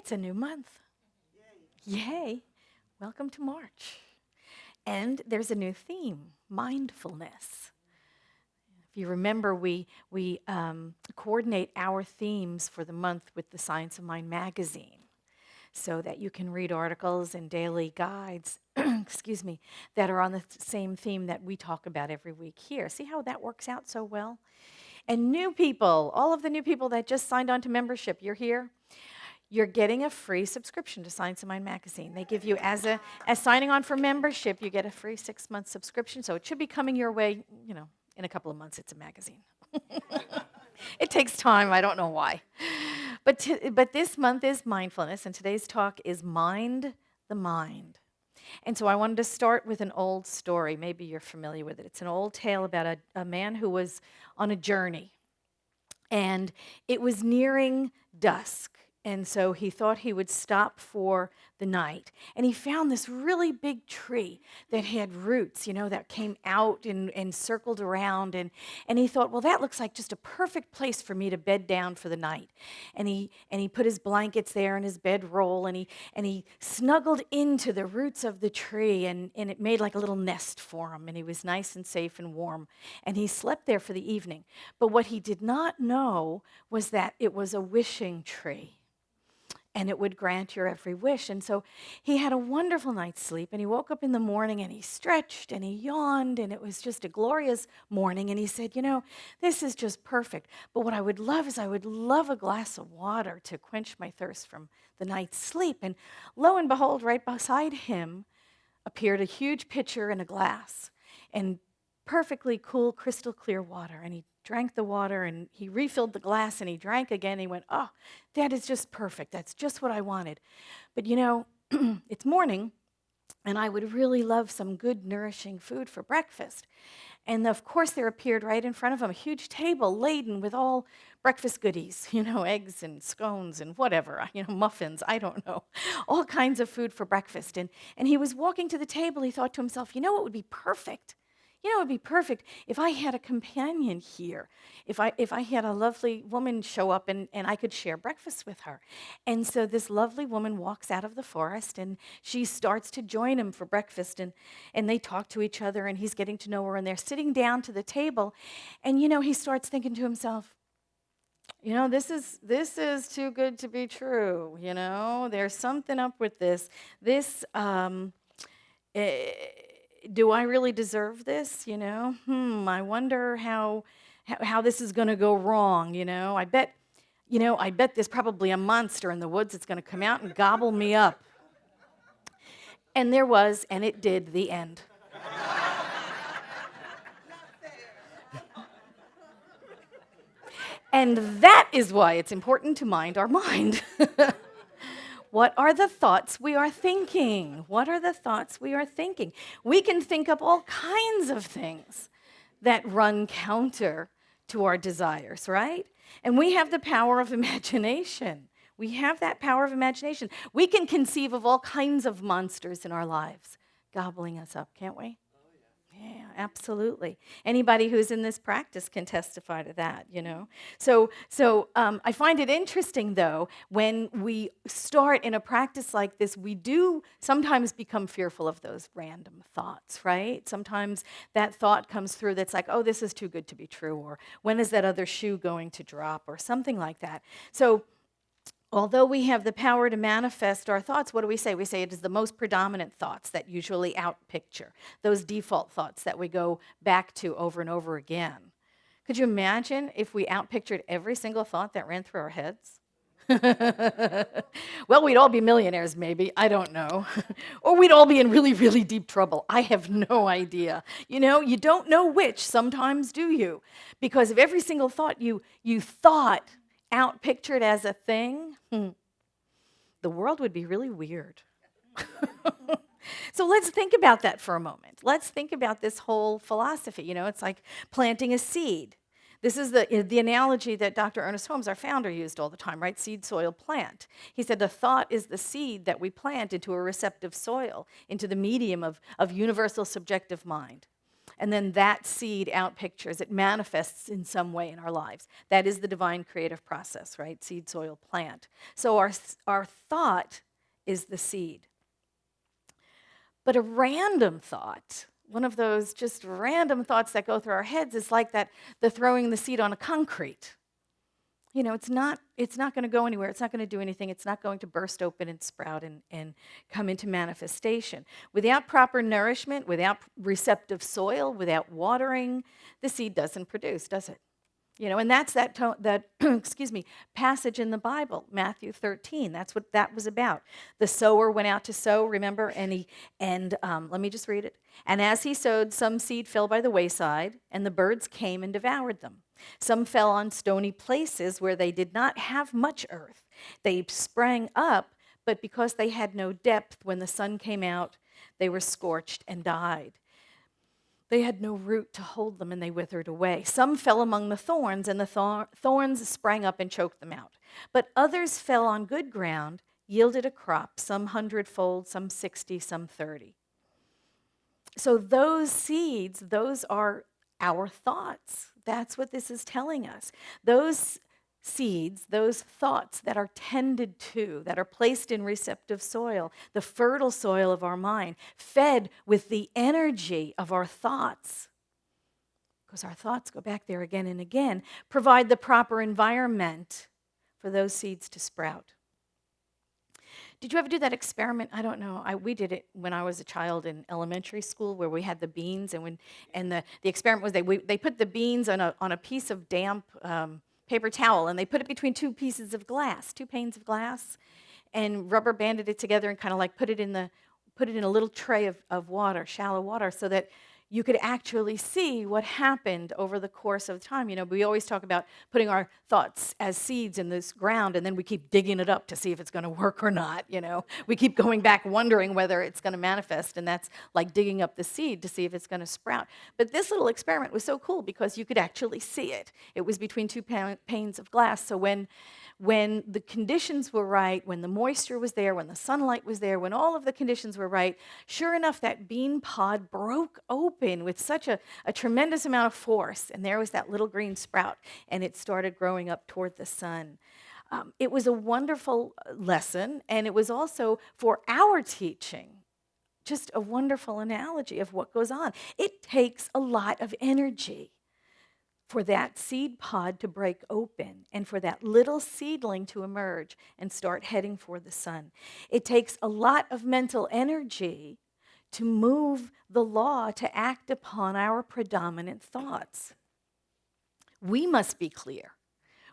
It's a new month. Yay. Welcome to March. And there's a new theme, mindfulness. If you remember, we coordinate our themes for the month with the Science of Mind magazine so that you can read articles and daily guides, excuse me, that are on the same theme that we talk about every week here. See how that works out so well? And new people, all of the new people that just signed on to membership, you're here. You're getting a free subscription to Science of Mind magazine. They give you, as signing on for membership, you get a free 6-month subscription. So it should be coming your way, in a couple of months. It's a magazine. It takes time. I don't know why. But this month is mindfulness, and today's talk is Mind the Mind. And so I wanted to start with an old story. Maybe you're familiar with it. It's an old tale about a man who was on a journey. And it was nearing dusk. And so he thought he would stop for the night. And he found this really big tree that had roots, that came out and circled around. And he thought, well, that looks like just a perfect place for me to bed down for the night. And he put his blankets there and his bedroll, and he snuggled into the roots of the tree, and it made like a little nest for him. And he was nice and safe and warm. And he slept there for the evening. But what he did not know was that it was a wishing tree. And it would grant your every wish. And so he had a wonderful night's sleep, and he woke up in the morning, and he stretched, and he yawned, and it was just a glorious morning. And he said, this is just perfect. But what I would love is I would love a glass of water to quench my thirst from the night's sleep. And lo and behold, right beside him appeared a huge pitcher and a glass, and perfectly cool, crystal clear water. And he drank the water, and he refilled the glass, and he drank again. He went, oh, that is just perfect. That's just what I wanted. But it's morning, and I would really love some good, nourishing food for breakfast. And of course, there appeared right in front of him a huge table laden with all breakfast goodies, eggs and scones and whatever, muffins, I don't know, all kinds of food for breakfast. And he was walking to the table. He thought to himself, it would be perfect. It would be perfect if I had a companion here, if I had a lovely woman show up and I could share breakfast with her. And so this lovely woman walks out of the forest, and she starts to join him for breakfast, and they talk to each other, and he's getting to know her, and they're sitting down to the table, and he starts thinking to himself, this is too good to be true, there's something up with this. Do I really deserve this? I wonder how this is going to go wrong. I bet there's probably a monster in the woods that's going to come out and gobble me up. And there was, and it did, the end. And that is why it's important to mind our mind. What are the thoughts we are thinking? What are the thoughts we are thinking? We can think up all kinds of things that run counter to our desires, right? And we have the power of imagination. We have that power of imagination. We can conceive of all kinds of monsters in our lives gobbling us up, can't we? Yeah, absolutely. Anybody who's in this practice can testify to that, So I find it interesting, though, when we start in a practice like this, we do sometimes become fearful of those random thoughts, right? Sometimes that thought comes through that's like, oh, this is too good to be true, or when is that other shoe going to drop, or something like that. So although we have the power to manifest our thoughts, what do we say? We say it is the most predominant thoughts that usually outpicture, those default thoughts that we go back to over and over again. Could you imagine if we outpictured every single thought that ran through our heads? Well, we'd all be millionaires, maybe. I don't know. Or we'd all be in really, really deep trouble. I have no idea. You don't know which sometimes, do you? Because if every single thought you thought outpictured as a thing, the world would be really weird. So let's think about that for a moment. Let's think about this whole philosophy. It's like planting a seed. This is the analogy that Dr. Ernest Holmes, our founder, used all the time, right? Seed, soil, plant. He said the thought is the seed that we plant into a receptive soil, into the medium of universal subjective mind. And then that seed outpictures, it manifests in some way in our lives. That is the divine creative process, right? Seed, soil, plant. So our thought is the seed. But a random thought, one of those just random thoughts that go through our heads, is like that, the throwing the seed on a concrete. You know, it's not going to go anywhere. It's not going to do anything. It's not going to burst open and sprout and come into manifestation. Without proper nourishment, without receptive soil, without watering, the seed doesn't produce, does it? You know, and that's that excuse me, passage in the Bible, Matthew 13. That's what that was about. The sower went out to sow, remember, and let me just read it. And as he sowed, some seed fell by the wayside, and the birds came and devoured them. Some fell on stony places where they did not have much earth. They sprang up, but because they had no depth, when the sun came out, they were scorched and died. They had no root to hold them, and they withered away. Some fell among the thorns, and the thorns sprang up and choked them out. But others fell on good ground, yielded a crop, some 100-fold, some 60, some 30. So those seeds, those are our thoughts. That's what this is telling us. Those seeds, those thoughts that are tended to, that are placed in receptive soil, the fertile soil of our mind, fed with the energy of our thoughts, because our thoughts go back there again and again, provide the proper environment for those seeds to sprout. Did you ever do that experiment? I don't know. We did it when I was a child in elementary school, where we had the beans, and the experiment was they put the beans on a piece of damp paper towel, and they put it between two panes of glass, and rubber banded it together and kind of like put it in a little tray of water, shallow water, so that you could actually see what happened over the course of time. You know, we always talk about putting our thoughts as seeds in this ground, and then we keep digging it up to see if it's going to work or not, you know. We keep going back wondering whether it's going to manifest, and that's like digging up the seed to see if it's going to sprout. But this little experiment was so cool because you could actually see it. It was between two panes of glass, so when the conditions were right, when the moisture was there, when the sunlight was there, when all of the conditions were right, sure enough, that bean pod broke open with such a tremendous amount of force, and there was that little green sprout, and it started growing up toward the sun. It was a wonderful lesson, and it was also for our teaching. Just a wonderful analogy of what goes on. It takes a lot of energy for that seed pod to break open and for that little seedling to emerge and start heading for the sun. It takes a lot of mental energy to move the law to act upon our predominant thoughts. We must be clear.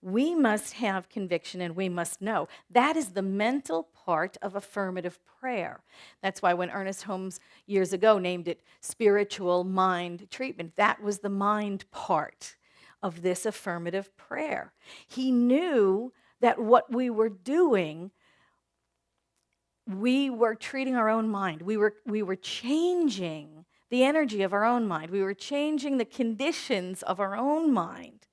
We must have conviction, and we must know. That is the mental part of affirmative prayer. That's why when Ernest Holmes years ago named it spiritual mind treatment, that was the mind part of this affirmative prayer. He knew that what we were doing, we were treating our own mind. We were changing the energy of our own mind. We were changing the conditions of our own mind,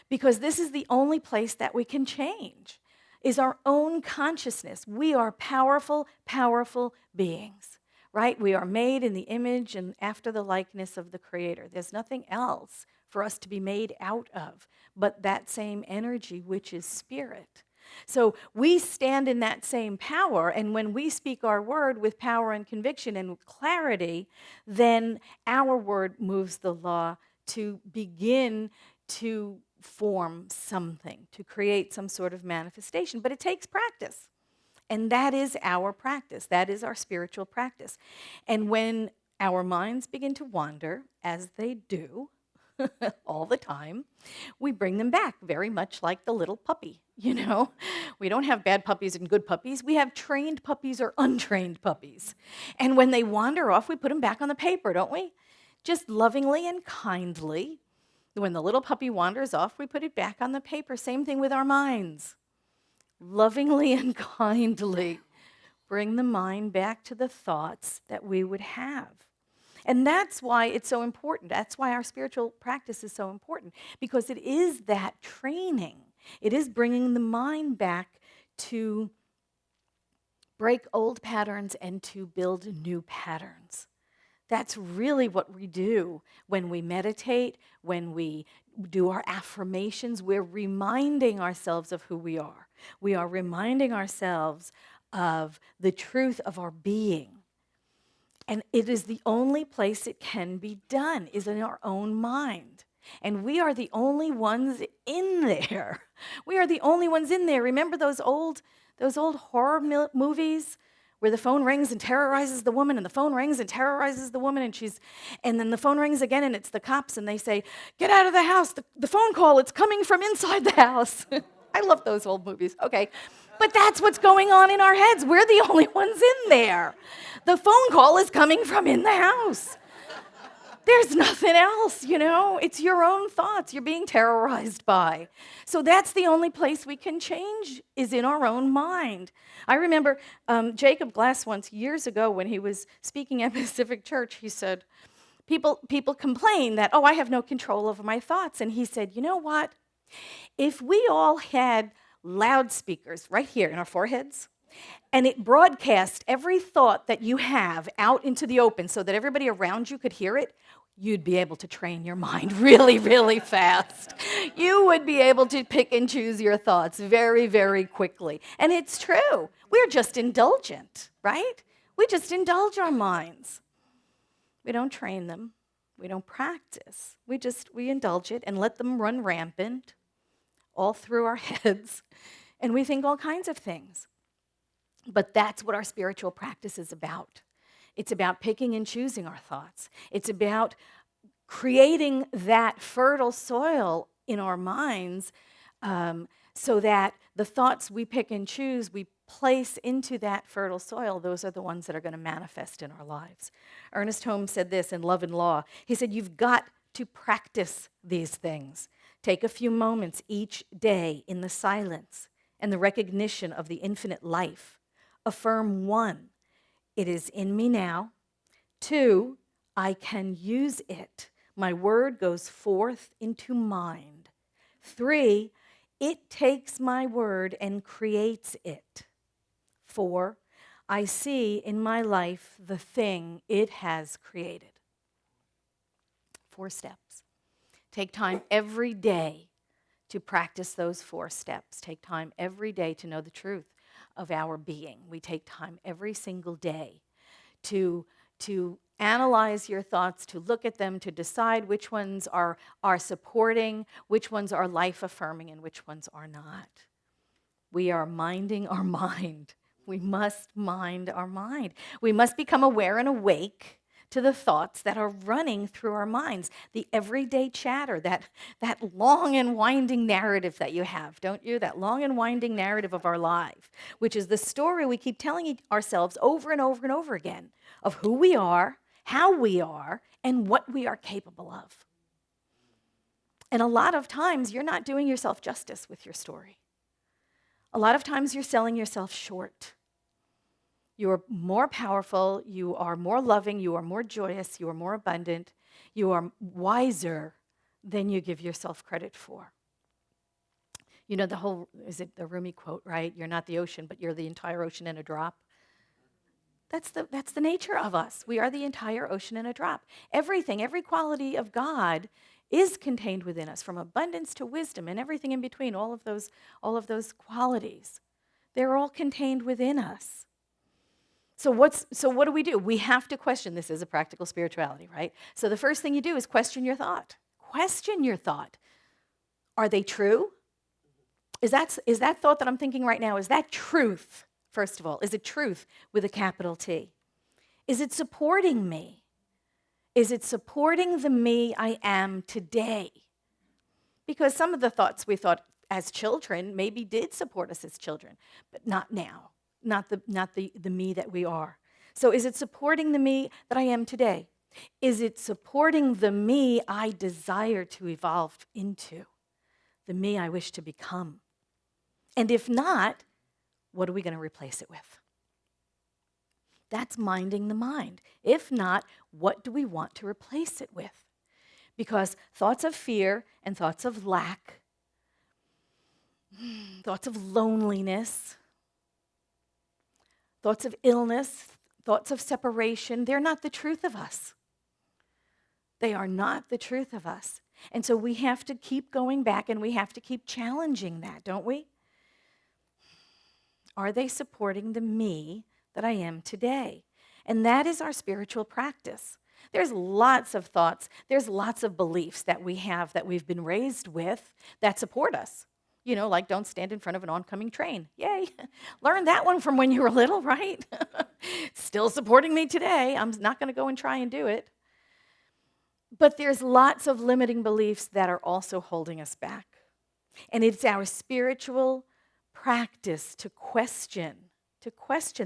because this is the only place that we can change, is our own consciousness. We are powerful, powerful beings, right? We are made in the image and after the likeness of the Creator. There's nothing else for us to be made out of but that same energy, which is spirit. So we stand in that same power, and when we speak our word with power and conviction and with clarity, then our word moves the law to begin to form something, to create some sort of manifestation. But it takes practice, and that is our practice. That is our spiritual practice. And when our minds begin to wander, as they do, all the time, we bring them back, very much like the little puppy, you know. We don't have bad puppies and good puppies. We have trained puppies or untrained puppies. And when they wander off, we put them back on the paper, don't we? Just lovingly and kindly. When the little puppy wanders off, we put it back on the paper. Same thing with our minds. Lovingly and kindly bring the mind back to the thoughts that we would have. And that's why it's so important. That's why our spiritual practice is so important, because it is that training. It is bringing the mind back to break old patterns and to build new patterns. That's really what we do when we meditate, when we do our affirmations. We're reminding ourselves of who we are. We are reminding ourselves of the truth of our being. And it is the only place it can be done, is in our own mind. And we are the only ones in there. We are the only ones in there. Remember those old horror movies where the phone rings and terrorizes the woman, and the phone rings and terrorizes the woman, and then the phone rings again, and it's the cops, and they say, "Get out of the house, the phone call, it's coming from inside the house." I love those old movies. Okay. But that's what's going on in our heads. We're the only ones in there. The phone call is coming from in the house. There's nothing else, It's your own thoughts you're being terrorized by. So that's the only place we can change, is in our own mind. I remember Jacob Glass once, years ago, when he was speaking at Pacific Church, he said, people complain that, I have no control over my thoughts. And he said, you know what? If we all had loudspeakers right here in our foreheads, and it broadcast every thought that you have out into the open so that everybody around you could hear it, you'd be able to train your mind really, really fast. You would be able to pick and choose your thoughts very, very quickly. And it's true. We're just indulgent, right? We just indulge our minds. We don't train them. We don't practice. We indulge it and let them run rampant all through our heads. And we think all kinds of things. But that's what our spiritual practice is about. It's about picking and choosing our thoughts. It's about creating that fertile soil in our minds so that the thoughts we pick and choose, we place into that fertile soil. Those are the ones that are going to manifest in our lives. Ernest Holmes said this in Love and Law. He said, you've got to practice these things. Take a few moments each day in the silence and the recognition of the infinite life. Affirm 1, it is in me now. 2, I can use it. My word goes forth into mind. 3, it takes my word and creates it. 4, I see in my life the thing it has created. 4 steps. Take time every day to practice those 4 steps. Take time every day to know the truth of our being. We take time every single day to analyze your thoughts, to look at them, to decide which ones are supporting, which ones are life-affirming, and which ones are not. We are minding our mind. We must mind our mind. We must become aware and awake to the thoughts that are running through our minds, the everyday chatter, that long and winding narrative that you have, don't you? That long and winding narrative of our life, which is the story we keep telling ourselves over and over and over again of who we are, how we are, and what we are capable of. And a lot of times, you're not doing yourself justice with your story. A lot of times, you're selling yourself short. You are more powerful, you are more loving, you are more joyous, you are more abundant, you are wiser than you give yourself credit for. You know is it the Rumi quote, right? You're not the ocean, but you're the entire ocean in a drop. That's the nature of us. We are the entire ocean in a drop. Everything, every quality of God is contained within us, from abundance to wisdom and everything in between, all of those qualities. They're all contained within us. So what do? We have to question. This is a practical spirituality, right? So the first thing you do is question your thought. Question your thought. Are they true? Is that thought that I'm thinking right now, is that truth, first of all? Is it truth with a capital T? Is it supporting me? Is it supporting the me I am today? Because some of the thoughts we thought as children maybe did support us as children, but not now. Not the me that we are. So is it supporting the me that I am today? Is it supporting the me I desire to evolve into? The me I wish to become? And if not, what are we going to replace it with? That's minding the mind. If not, what do we want to replace it with? Because thoughts of fear and thoughts of lack, thoughts of loneliness, thoughts of illness, thoughts of separation, they're not the truth of us. They are not the truth of us. And so we have to keep going back and we have to keep challenging that, don't we? Are they supporting the me that I am today? And that is our spiritual practice. There's lots of thoughts, there's lots of beliefs that we have that we've been raised with that support us. You know, like don't stand in front of an oncoming train. Yay. Learn that one from when you were little, right? Still supporting me today. I'm not going to go and try and do it. But there's lots of limiting beliefs that are also holding us back. And it's our spiritual practice to question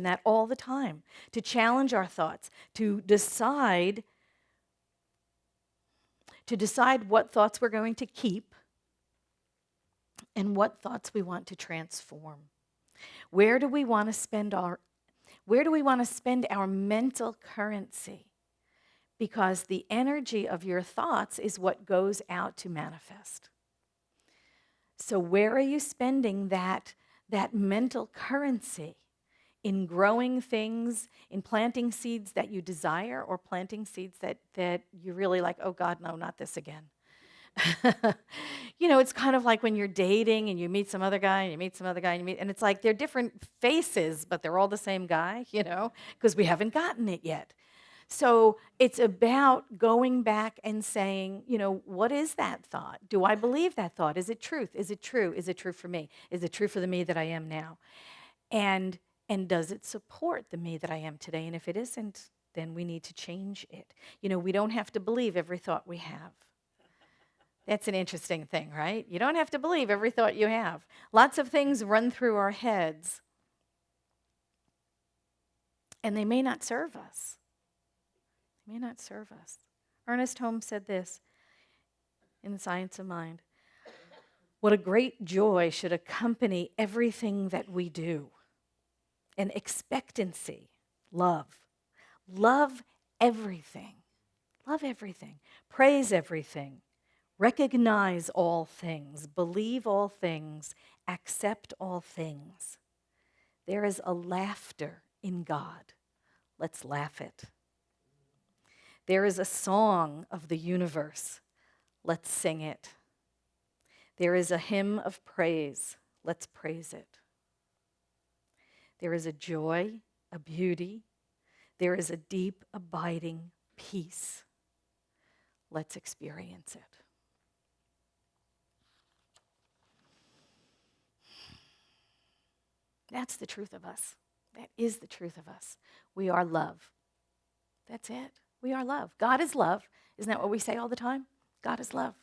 that all the time, to challenge our thoughts, to decide what thoughts we're going to keep and what thoughts we want to transform. Where do we want to spend our mental currency? Because the energy of your thoughts is what goes out to manifest. So where are you spending that mental currency? In growing things, in planting seeds that you desire, or planting seeds that you really like, oh God, no, not this again. You know, it's kind of like when you're dating and you meet some other guy and you meet some other guy and it's like they're different faces, but they're all the same guy, you know, because we haven't gotten it yet. So it's about going back and saying, you know, what is that thought? Do I believe that thought? Is it truth? Is it true? Is it true for me? Is it true for the me that I am now? And does it support the me that I am today? And if it isn't, then we need to change it. You know, we don't have to believe every thought we have. That's an interesting thing, right? You don't have to believe every thought you have. Lots of things run through our heads, and they may not serve us. They may not serve us. Ernest Holmes said this in The Science of Mind. What a great joy should accompany everything that we do. An expectancy, love. Love everything. Love everything. Praise everything. Recognize all things. Believe all things. Accept all things. There is a laughter in God. Let's laugh it. There is a song of the universe. Let's sing it. There is a hymn of praise. Let's praise it. There is a joy, a beauty. There is a deep, abiding peace. Let's experience it. That's the truth of us. That is the truth of us. We are love. That's it. We are love. God is love. Isn't that what we say all the time? God is love.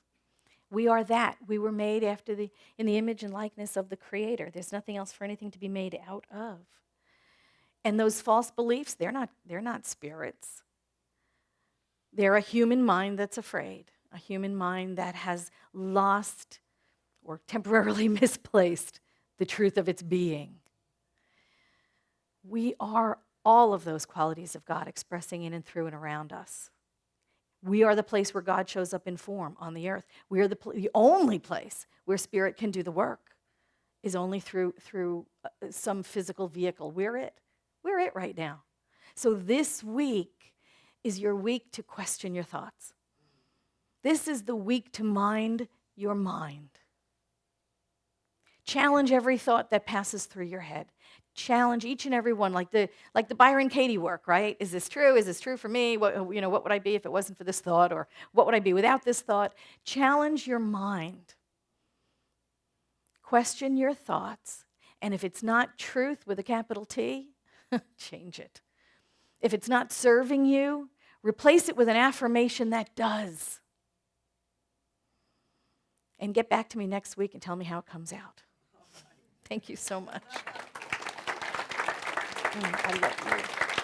We are that. We were made in the image and likeness of the Creator. There's nothing else for anything to be made out of. And those false beliefs, they're not spirits. They're a human mind that's afraid, a human mind that has lost or temporarily misplaced the truth of its being. We are all of those qualities of God expressing in and through and around us. We are the place where God shows up in form on the earth. We are the only place where spirit can do the work is only through some physical vehicle. We're it. We're it right now. So this week is your week to question your thoughts. This is the week to mind your mind. Challenge every thought that passes through your head. Challenge each and every one, like the Byron Katie work, right? Is this true? Is this true for me? What would I be if it wasn't for this thought? Or what would I be without this thought? Challenge your mind. Question your thoughts. And if it's not truth with a capital T, change it. If it's not serving you, replace it with an affirmation that does. And get back to me next week and tell me how it comes out. Thank you so much. I love you.